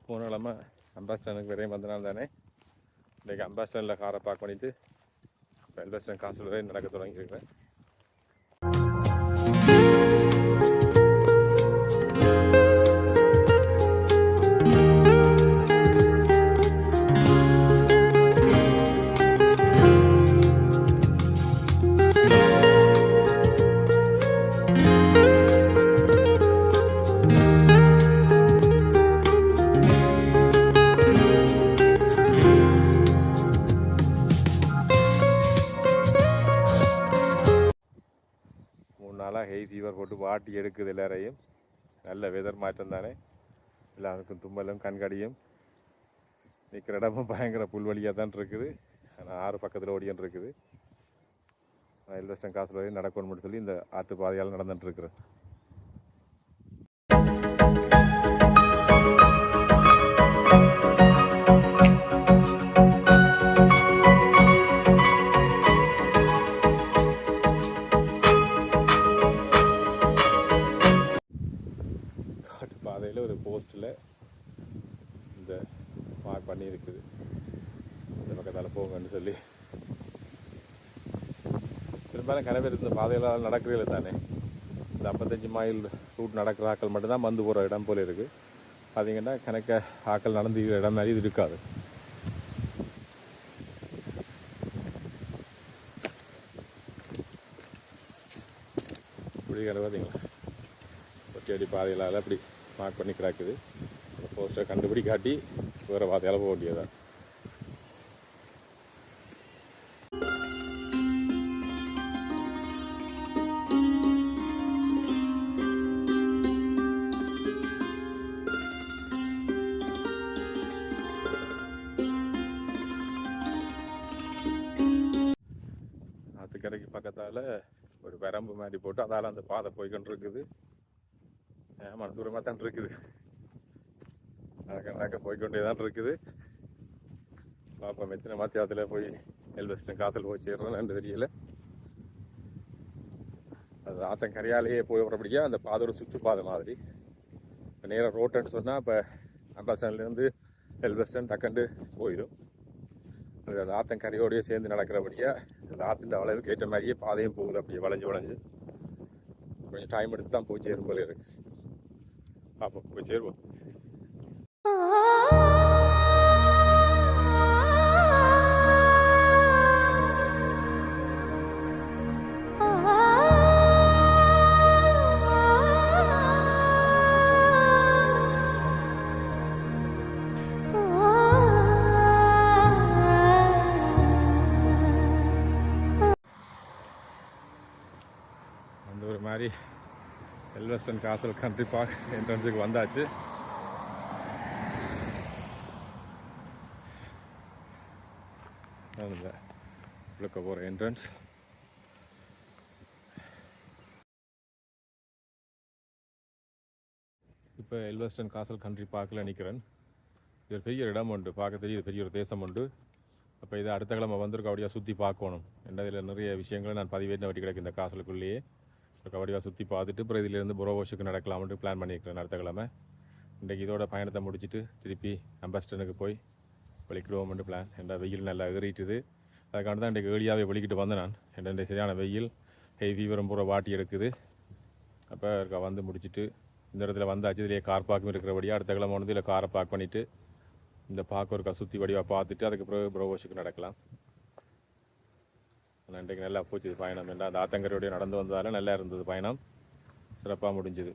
போன கிழமை அம்பாஸ்டனுக்கு விரையும் வந்தனால தானே இன்றைக்கி அம்பாஸ்டனில் காரை பார்க் பண்ணிவிட்டு இப்போ எல்வஸ்டன் காசு வரை நடக்க தொடங்கியிருக்கிறேன். ஹெய் ஃபீவர் போட்டு வாட்டி எடுக்குது எல்லாரையும். நல்ல வெதர் மாற்றம் தானே, எல்லாருக்கும் தும்மலும் கண்கடியும். நிற்கிற இடமும் பயங்கர புல்வெளியாக தான் இருக்குது. ஆனால் ஆறு பக்கத்தில் ஓடியான் இருக்குது. எல்வஸ்டன் காசில் வரையும் நடக்கணும்னு சொல்லி இந்த ஆற்று பாதையால் நடந்துட்டு இருக்கிறேன். பாதையில் ஒரு போஸ்ட்டில் இந்த மார்க் பண்ணி இருக்குது, இந்த பக்கத்தால் போங்கன்னு சொல்லி. பெரும்பாலும் கனவேர் இந்த பாதையில் நடக்கிறதில்ல தானே. இந்த 55 மைல் ரூட் நடக்கிற ஆக்கள் மட்டும்தான் வந்து போகிற இடம் போல் இருக்குது. பார்த்தீங்கன்னா கணக்க ஆக்கள் நடந்து இடம் மாதிரி இது இருக்காது. இப்படி பார்த்தீங்களா, ஒட்டியடி பாதைகளால் அப்படி மார்க் பண்ணி கிடக்குது. அந்த போஸ்டரை கண்டுபிடி காட்டி வேறு பாதையால் போக வேண்டியதான். ஆற்றுக்கரைக்கு பக்கத்தால் ஒரு வரம்பு மாதிரி போட்டு அதால் அந்த பாதை போய்கிட்டு இருக்குது. தூரமாக தான் இருக்குது, நடக்க போய்கொண்டே தான் இருக்குது. பாப்பா மெச்சின மாத்தியாத்தில் போய் எல்வஸ்டன் காசல் போய் சேர்றேன்னு தெரியல. அது ஆத்தங்கரையாலேயே போய் வரப்படியா அந்த பாதோட சுற்று பாதை மாதிரி. இப்போ நேராக ரோட்டுன்னு சொன்னால் இப்போ அம்பாஸ்டன்லேருந்து எல்வஸ்டன் டக்கண்டு போயிடும். அது அந்த ஆத்தங்கரையோடையே சேர்ந்து நடக்கிறபடியா அந்த ஆற்றுல அளவுக்கு ஏற்ற மாதிரியே பாதையும் போகுது. அப்படியே வளைஞ்சு கொஞ்சம் டைம் எடுத்து தான் போய் சேரும் போல இருக்குது. பார்ப்போம், போய் சேருவோம். அந்த ஒரு மாதிரி எல்வஸ்டன் காசல் கண்ட்ரி பார்க் என்ட்ரன்ஸுக்கு வந்தாச்சு. உள்ளுக்க போகிற என்ட்ரன்ஸ். இப்போ எல்வஸ்டன் காசல் கண்ட்ரி பார்க்கில் நிற்கிறேன். இது ஒரு பெரிய இடம் உண்டு, பார்க்க தெரியுது, பெரிய ஒரு தேசம் உண்டு. அப்போ இதை அடுத்த கிழமை வந்திருக்க அப்படியே சுற்றி பார்க்கணும். இதில் நிறைய விஷயங்களை நான் பதிவேற்ற வட்டி கிடக்கு இந்த காசலுக்குள்ளேயே. கபடியாக சுற்றி பார்த்துட்டு அப்புறம் இதிலேருந்து புரோவோஷுக்கு நடக்கலாம்னு பிளான் பண்ணியிருக்கிறேன் அடுத்த கிழமை. இன்றைக்கு இதோட பயணத்தை முடிச்சுட்டு திருப்பி அம்பாஸ்டனுக்கு போய் வெளிக்கிடுவோம்னு பிளான். என்ற வெயில் நல்லா ஏறிட்டுது. அதுக்காண்டி தான் இன்றைக்கு ஏர்லியாகவே வெளிக்கிட்டு வந்தேன் நான். இன்றைக்கு சரியான வெயில், ஹெவி ஃபீவரும் பூரா வாட்டி எடுக்குது. அப்போ வந்து முடிச்சுட்டு இந்த இடத்துல வந்தாச்சு. இதுலேயே கார் பார்க்கும் இருக்கிறபடியாக அடுத்த கிழமை வந்து இதில் காரை பார்க் பண்ணிவிட்டு இந்த பார்க்க ஒருக்கா சுற்றி வடிவாக பார்த்துட்டு அதுக்கப்புறம் புரோவோஷுக்கு நடக்கலாம். ஆனால் இன்றைக்கு நல்லா போச்சு பயணம். என்றால் அந்த ஆத்தங்கரையோடைய நடந்து வந்ததால் நல்லா இருந்தது பயணம், சிறப்பாக முடிஞ்சுது.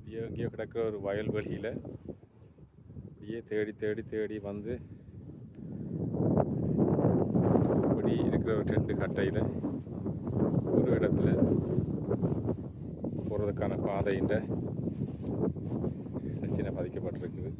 எங்கேயோ கிடக்கிற ஒரு வயல்வெளியில் அப்படியே தேடி தேடி தேடி வந்து இப்படி இருக்கிற ஒரு 2 கட்டையில் ஒரு இடத்துல போகிறதுக்கான பாதையின் சின்ன பதிக்கப்பட்டிருக்குது.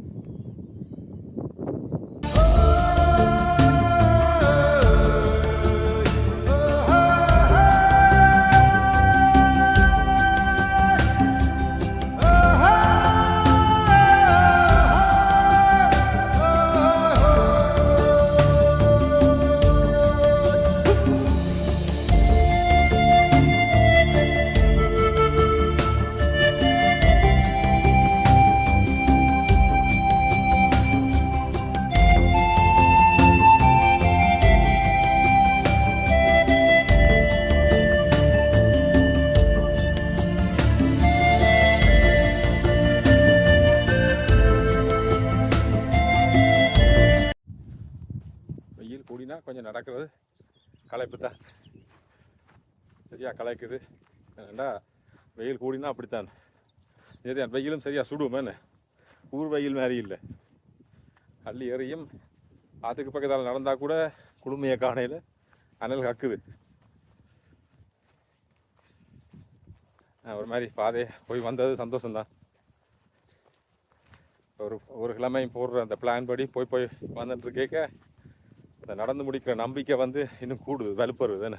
வெயில் கூடினா கொஞ்சம் நடக்கிறது களைப்பு தான், சரியா களைக்குது. ஏன்னா வெயில் கூடினா அப்படித்தான். சரியா வெயிலும் சரியா சுடும், என்ன ஊர் வெயில் மாதிரி இல்லை. அள்ளி எறியும். ஆற்றுக்கு பக்கத்தால் நடந்தால் கூட குளுமையை காணையில் அனல் கக்குது. ஒரு மாதிரி பாதையை போய் வந்தது சந்தோஷம்தான். ஒரு கிழமையும் போடுற அந்த பிளான் படி போய் வந்துட்டு கேட்க அந்த நடந்து முடிக்கிற நம்பிக்கை வந்து இன்னும் கூடுது, வலுப்பருது தானே.